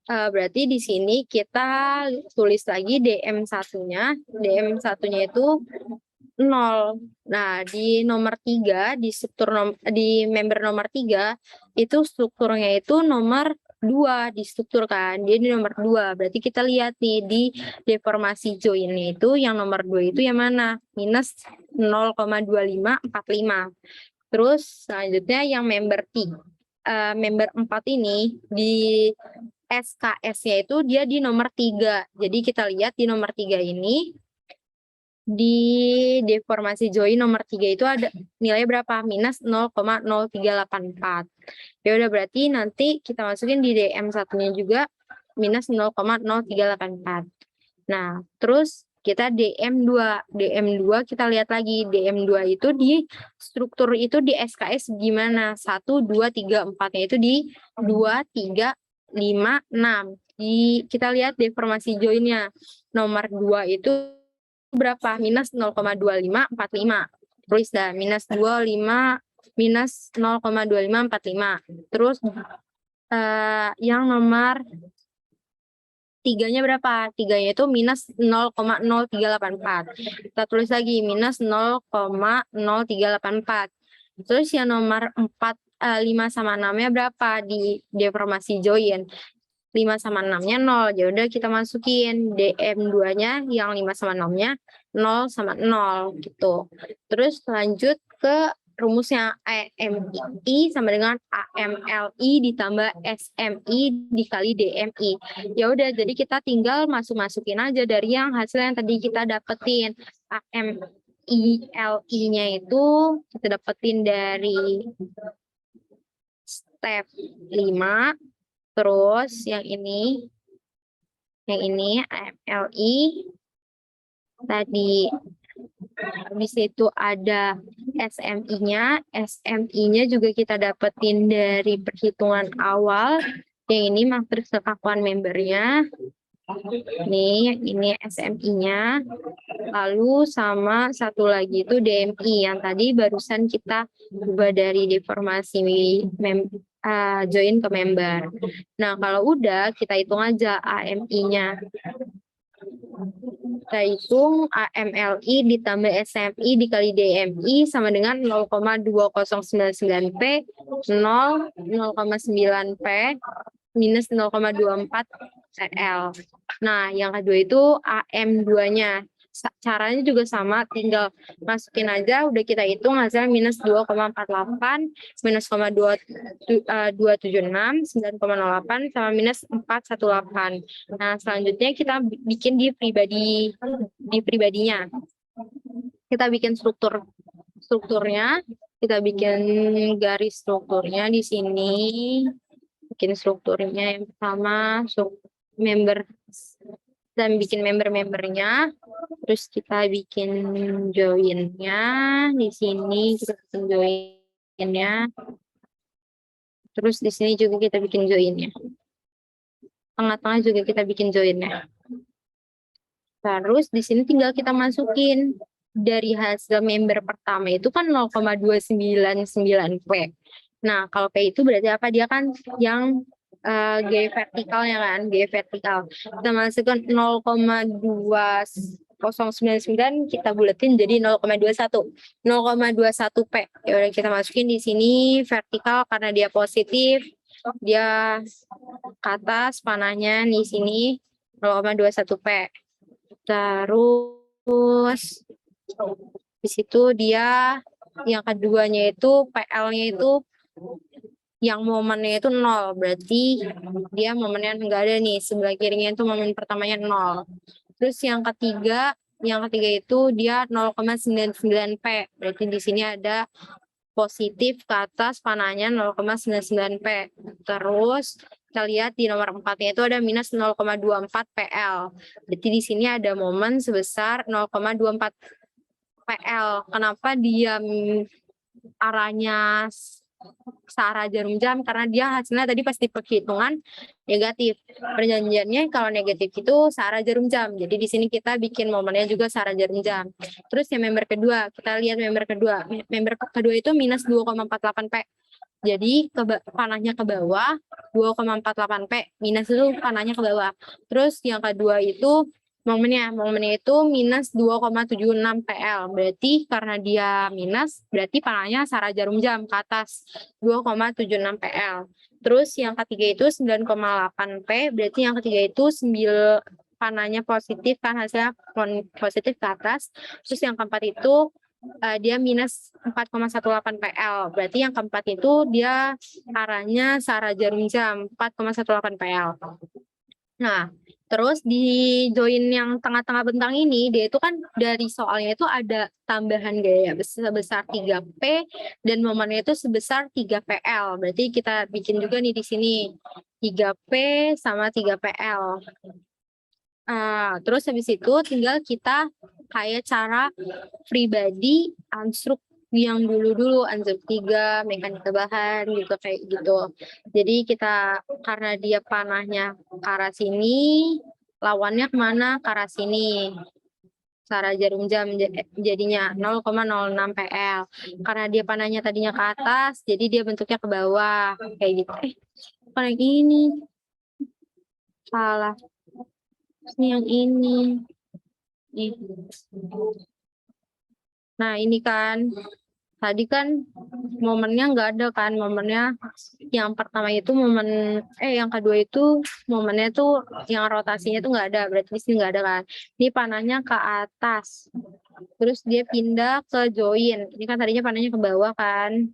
Berarti di sini kita tulis lagi DM1-nya. DM1-nya itu 0. Nah, di nomor 3, di member nomor 3, itu strukturnya itu nomor 2 di struktur kan. Dia di nomor 2. Berarti kita lihat nih di deformasi join itu yang nomor 2 itu yang mana? Minus 0,2545. Terus selanjutnya yang member 4 ini di SKS-nya itu dia di nomor 3. Jadi kita lihat di nomor 3 ini di deformasi join nomor 3 itu ada nilai berapa? Minus 0,0384. Ya udah, berarti nanti kita masukin di DM1-nya juga minus 0,0384. Nah, terus kita DM2. DM2 kita lihat lagi. DM2 itu di struktur itu di SKS gimana? 1, 2, 3, 4-nya itu di 2, 3, 5, 6. Kita lihat deformasi joinnya. Nomor 2 itu berapa? Minus 0,2545. Terus dah minus 25 minus 0,2545. Terus yang nomor 3-nya berapa? 3-nya itu minus 0,0384. Kita tulis lagi minus 0,0384. Terus yang nomor 5 sama 6-nya berapa di deformasi join? 5 sama 6-nya 0. Ya udah kita masukin DM2-nya yang 5 sama 6-nya 0 sama 0 gitu. Terus lanjut ke rumusnya AMI sama dengan AMLI ditambah SMI dikali DMI. Ya udah, jadi kita tinggal masukin aja dari yang hasil yang tadi kita dapetin. AMILI-nya itu kita dapetin dari step 5. Terus yang ini AMLI tadi Habis itu ada SMI-nya. SMI-nya juga kita dapetin dari perhitungan awal. Yang ini matriks kekakuan membernya. Nih, ini SMI-nya. Lalu sama satu lagi itu DMI yang tadi barusan kita ubah dari deformasi join ke member. Nah, kalau udah kita hitung aja AMI-nya. Kita hitung AMLI ditambah SMI dikali DMI sama dengan 0,2099P 0,9P minus 0,24 CL. Nah, yang kedua itu AM2-nya. Caranya juga sama, tinggal masukin aja, udah kita hitung hasilnya minus 2,48, minus 276, 9,08, sama minus 418. Nah, selanjutnya kita bikin di pribadinya. Kita bikin strukturnya, kita bikin garis strukturnya di sini. Bikin strukturnya yang pertama, member, dan bikin member-membernya. Terus kita bikin join-nya di sini, kita bikin join-nya. Terus di sini juga kita bikin join-nya. Tengah-tengah juga kita bikin join-nya. Terus di sini tinggal kita masukin dari hasil member pertama itu kan 0,299P. Nah, kalau P itu berarti apa? Dia kan yang G vertikalnya kan, G vertikal. Kita masukkan 0,2099 kita buletin jadi 0,21. 0,21P. Ya udah kita masukin di sini vertikal karena dia positif. Dia ke atas panahnya di sini 0,21P. Terus di situ dia yang keduanya itu PL-nya itu yang momennya itu 0, berarti dia momennya enggak ada nih, sebelah kirinya itu momen pertamanya 0. Terus yang ketiga itu dia 0,99P, berarti di sini ada positif ke atas panahnya 0,99P. Terus kita lihat di nomor 4-nya itu ada minus 0,24 PL. Berarti di sini ada momen sebesar 0,24 PL. Kenapa dia arahnya searah jarum jam? Karena dia hasilnya tadi pasti perhitungan negatif. Perjanjiannya kalau negatif itu searah jarum jam. Jadi di sini kita bikin momennya juga searah jarum jam. Terus yang member kedua, kita lihat member kedua. Member kedua itu minus 2,48P. Jadi panahnya ke bawah, 2,48P. Minus itu panahnya ke bawah. Terus yang kedua itu momennya itu minus 2,76 PL. Berarti karena dia minus, berarti panahnya searah jarum jam ke atas 2,76 PL. Terus yang ketiga itu 9,8P, berarti yang ketiga itu panahnya positif kan, hasilnya positif ke atas. Terus yang keempat itu dia minus 4,18 PL. Berarti yang keempat itu dia arahnya searah jarum jam 4,18 PL. Nah, terus di join yang tengah-tengah bentang ini, dia itu kan dari soalnya itu ada tambahan gaya sebesar 3P dan momennya itu sebesar 3PL. Berarti kita bikin juga nih di sini 3P sama 3PL. Terus habis itu tinggal kita kayak cara pribadi unstruk yang dulu unstruk 3, mekanika bahan gitu kayak gitu. Jadi kita karena dia panahnya ke arah sini, lawannya kemana? Ke arah sini. Searah jarum jam jadinya 0,06 PL. Karena dia panahnya tadinya ke atas, jadi dia bentuknya ke bawah kayak gitu. Bukan yang ini. Salah. Ini yang ini. Nih. Nah, ini kan tadi kan momennya nggak ada kan, momennya yang pertama itu yang kedua itu momennya tuh yang rotasinya tuh nggak ada, berarti di sini nggak ada kan. Ini panahnya ke atas, terus dia pindah ke join. Ini kan tadinya panahnya ke bawah kan,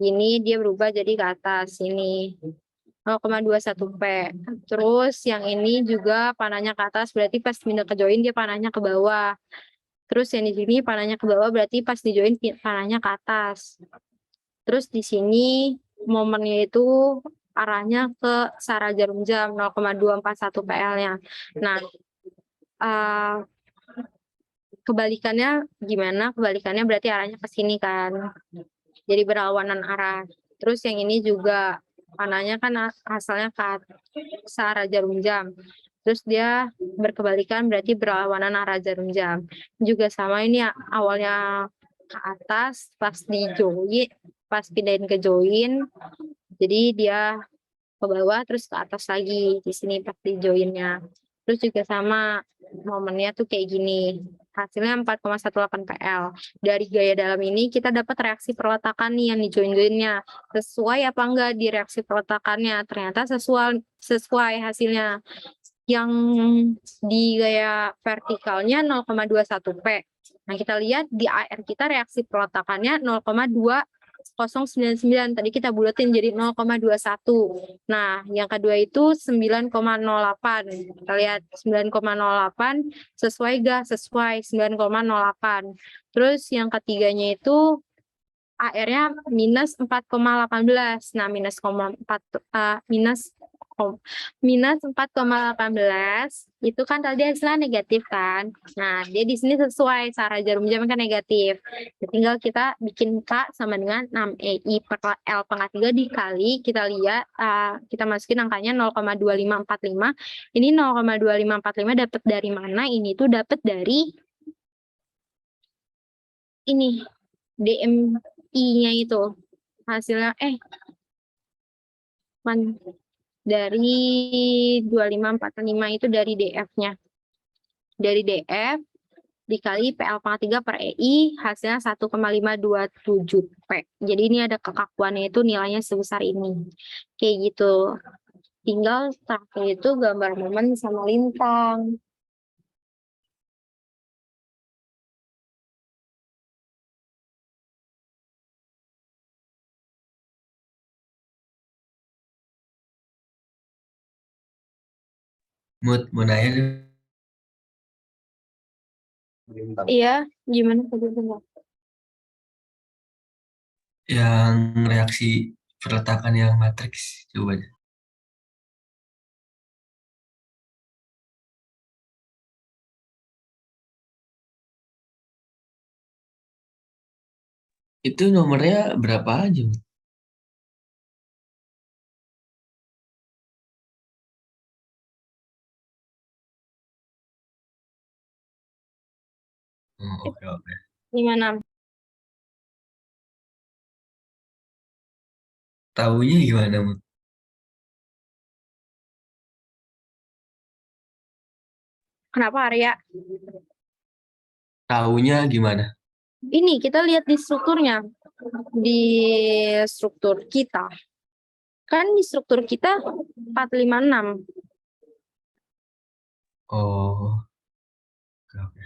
ini dia berubah jadi ke atas ini 0,21P. Terus yang ini juga panahnya ke atas, berarti pas pindah ke join dia panahnya ke bawah. Terus yang di sini panahnya ke bawah, berarti pas di join panahnya ke atas. Terus di sini momennya itu arahnya ke searah jarum jam 0,241 PL-nya. Nah, kebalikannya gimana? Kebalikannya berarti arahnya ke sini kan. Jadi berlawanan arah. Terus yang ini juga panahnya kan asalnya ke arah jarum jam. Terus dia berkebalikan berarti berlawanan arah jarum jam. Juga sama ini awalnya ke atas pas di join, pas pindahin ke join. Jadi dia ke bawah terus ke atas lagi di sini pas di joinnya. Terus juga sama momennya tuh kayak gini. Hasilnya 4,18 PL. Dari gaya dalam ini kita dapat reaksi perletakan nih yang di join-joinnya. Sesuai apa enggak di reaksi perletakannya? Ternyata sesuai hasilnya. Yang di gaya vertikalnya 0,21 P. Nah, kita lihat di AR kita reaksi perletakannya 0,2099. Tadi kita buletin jadi 0,21. Nah, yang kedua itu 9,08. Kita lihat 9,08 sesuai gak? Sesuai 9,08. Terus yang ketiganya itu AR-nya minus 4,18. Nah, minus 4,18 itu kan tadi hasilnya negatif kan. Nah, dia di sini sesuai searah jarum jam kan negatif. Tinggal kita bikin K sama dengan 6EI per L pangkat 3 dikali, kita lihat, kita masukin angkanya 0,2545. Ini 0,2545 dapat dari mana? Ini tuh dapat dari ini, DMI-nya itu. Hasilnya, dari 2545 itu dari DF-nya. Dari DF dikali PL pangkat 3 per EI hasilnya 1,527 P. Jadi ini ada kekakuannya itu nilainya sebesar ini. Kayak gitu. Tinggal terakhir itu gambar momen sama lintang. Mau nanya nih, Iya, gimana tadi? yang reaksi perletakan yang matriks coba. Itu nomornya berapa aja, Mut? Oh, oke. Gimana? Tahunya gimana, Mut? Kenapa Arya? Tahunya gimana? Ini kita lihat di strukturnya. Di struktur kita. Kan di struktur kita 456. Oh, oke.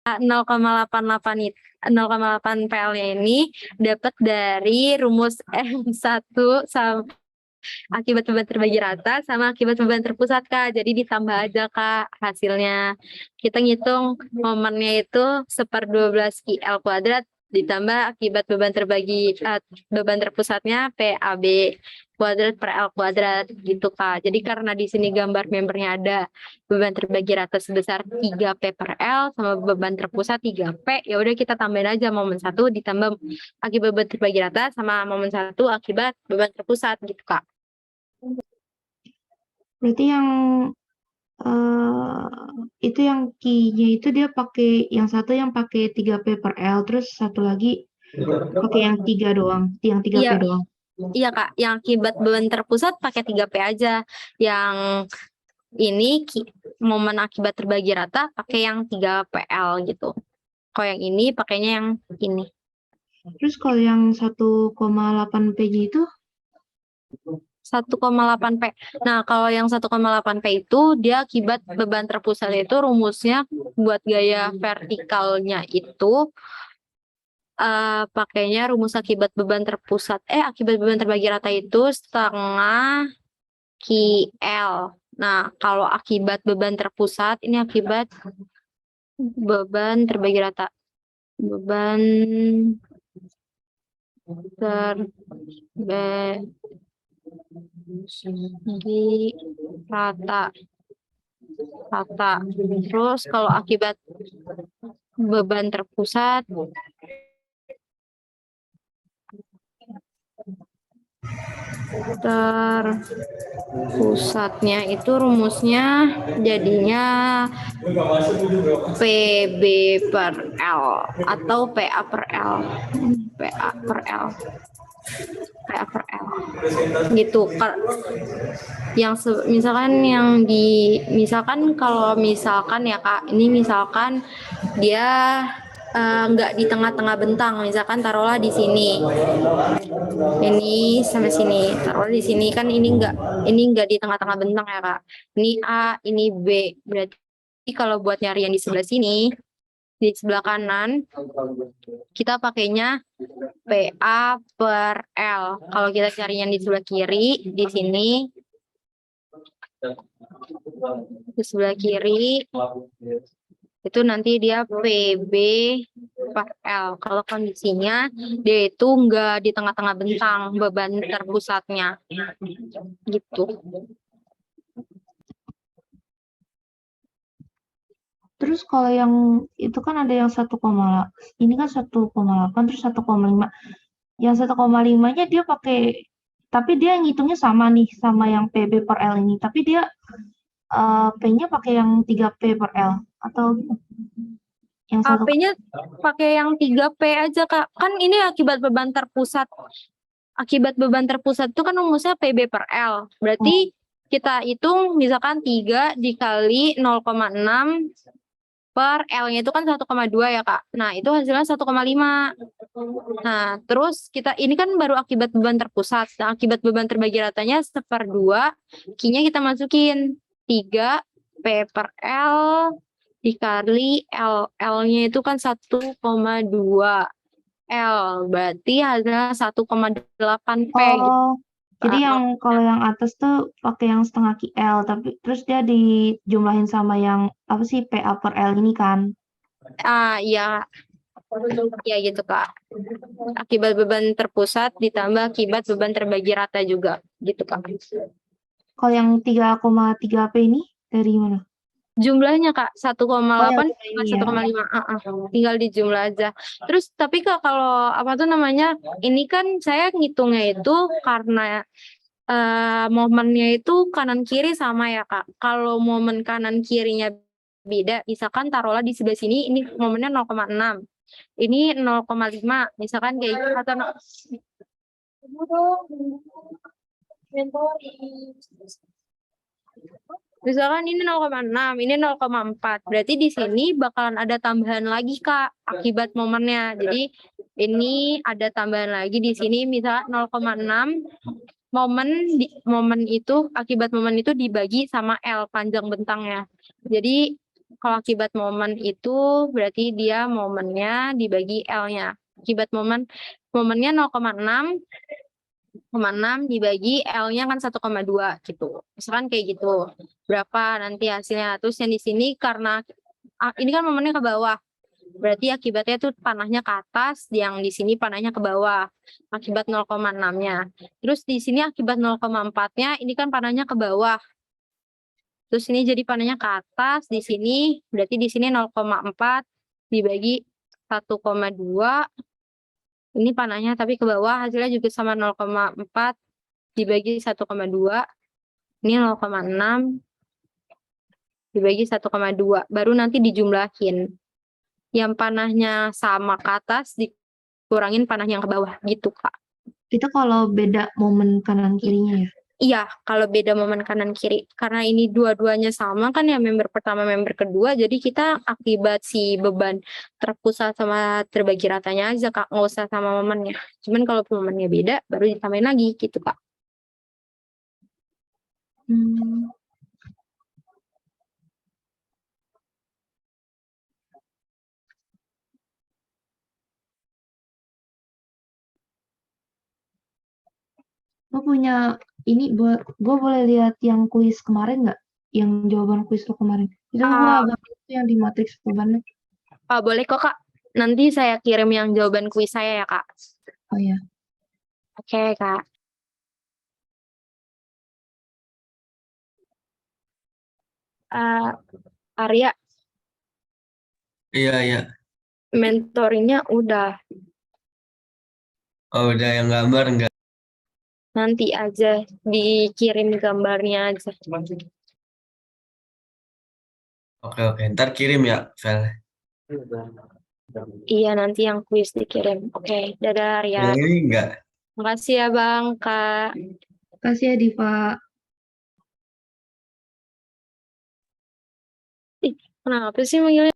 Nol koma 0,8 PL-nya ini dapat dari rumus M1 sama akibat beban terbagi rata sama akibat beban terpusat, Kak. Jadi ditambah aja, Kak, hasilnya. Kita ngitung momennya itu 1/12 QL kuadrat ditambah akibat beban terbagi beban terpusatnya PAB kuadrat per L kuadrat gitu Kak. Jadi karena di sini gambar membernya ada beban terbagi rata sebesar 3P per L sama beban terpusat 3P, ya udah kita tambahin aja momen 1 ditambah akibat beban terbagi rata sama momen 1 akibat beban terpusat gitu Kak. Berarti yang itu yang Q-nya itu dia pakai yang satu yang pakai 3P per L, terus satu lagi pakai yang 3 doang, yang 3P Iya. doang. Iya Kak, yang akibat beban terpusat pakai 3P aja. Yang ini momen akibat terbagi rata pakai yang 3PL gitu. Kalau yang ini pakainya yang ini. Terus kalau yang 1,8 P-nya itu 1,8P. Nah, kalau yang 1,8P itu dia akibat beban terpusat itu rumusnya buat gaya vertikalnya itu pakainya rumus akibat beban terpusat akibat beban terbagi rata itu setengah QL. Nah, kalau akibat beban terpusat ini akibat beban terbagi rata. Beban terbagi rata. Terus kalau akibat beban terpusat terpusatnya itu rumusnya jadinya PB per L atau PA per L. PA per L. PA per L. Gitu. Yang misalkan kalau misalkan ya Kak, ini misalkan dia nggak di tengah-tengah bentang, misalkan taruhlah di sini, ini sama sini, taruh di sini kan ini nggak di tengah-tengah bentang ya Kak, ini A, ini B, berarti kalau buat nyari yang di sebelah sini, di sebelah kanan, kita pakainya PA per L. Kalau kita cari yang di sebelah kiri, di sini, di sebelah kiri, itu nanti dia PB per L. Kalau kondisinya dia itu nggak di tengah-tengah bentang beban terpusatnya, gitu. terus kalau yang itu kan ada yang 1,8, ini kan 1,8 terus 1,5. Yang 1,5-nya dia pakai, tapi dia ngitungnya sama nih sama yang PB per L ini, tapi dia P-nya pakai yang 3P per L atau yang satu. AP-nya pakai yang 3P aja Kak. Kan ini akibat beban terpusat. Akibat beban terpusat itu kan rumusnya PB per L. Berarti kita hitung misalkan 3 dikali 0,6 per L-nya itu kan 1,2 ya Kak. Nah, itu hasilnya 1,5. Nah, terus ini kan baru akibat beban terpusat. Nah, akibat beban terbagi ratanya 1/2, Q-nya kita masukin 3 P per L dikali L. L-nya itu kan 1,2 L. Berarti hasilnya 1,8 P. Jadi yang kalau yang atas tuh pakai yang setengah QL, tapi terus dia dijumlahin sama yang apa sih PA per L ini kan? Iya. Ya gitu Kak. Akibat beban terpusat ditambah akibat beban terbagi rata juga gitu Kak. Kalau yang 3,3 P ini dari mana? Jumlahnya Kak 1,8 jumlahnya. 1,5 tinggal dijumlah aja. Terus tapi Kak kalau ini kan saya ngitungnya itu karena momennya itu kanan kiri sama ya Kak. Kalau momen kanan kirinya beda, misalkan taruhlah di sebelah sini ini momennya 0,6. Ini 0,5 misalkan kayak gitu atau misalkan ini 0,6, ini 0,4. Berarti di sini bakalan ada tambahan lagi Kak akibat momennya. Jadi ini ada tambahan lagi di sini misal 0,6 momen itu akibat momen itu dibagi sama L panjang bentangnya. Jadi kalau akibat momen itu berarti dia momennya dibagi L-nya. Akibat momennya 0,6 dibagi L-nya kan 1,2 gitu. Misalkan kayak gitu. Berapa nanti hasilnya? Terus yang di sini karena ini kan momennya ke bawah. Berarti akibatnya tuh panahnya ke atas, yang di sini panahnya ke bawah. Akibat 0,6-nya. Terus di sini akibat 0,4-nya, ini kan panahnya ke bawah. Terus ini jadi panahnya ke atas, di sini berarti di sini 0,4 dibagi 1,2. Ini panahnya tapi ke bawah, hasilnya juga sama 0,4 dibagi 1,2. Ini 0,6 dibagi 1,2. Baru nanti dijumlahin. Yang panahnya sama ke atas dikurangin panah yang ke bawah gitu, Kak. Itu kalau beda momen kanan kirinya ya. Iya, kalau beda momen kanan kiri. Karena ini dua-duanya sama kan ya, member pertama, member kedua. Jadi kita akibat si beban terpusat sama terbagi ratanya aja, Kak. Nggak usah sama momennya. Cuman kalau momennya beda, baru ditambahin lagi gitu, Kak. Hmm. Gue punya ini buat gue boleh lihat yang kuis kemarin nggak? Yang jawaban kuis lo kemarin. Itu gue agak itu yang di matriks jawabannya. Boleh kok, Kak. Nanti saya kirim yang jawaban kuis saya ya, Kak. Oh ya. Oke, Kak. Arya, Iya, iya. mentoringnya udah. Oh, udah yang gambar enggak? Nanti aja dikirim gambarnya aja. Oke, oke. Ntar kirim ya, Vel. Iya, nanti yang kuis dikirim. Oke, dadah Arya. Yang ini enggak? Makasih ya Bang, Kak. Kasih ya Diva. Kenapa sih manggilnya?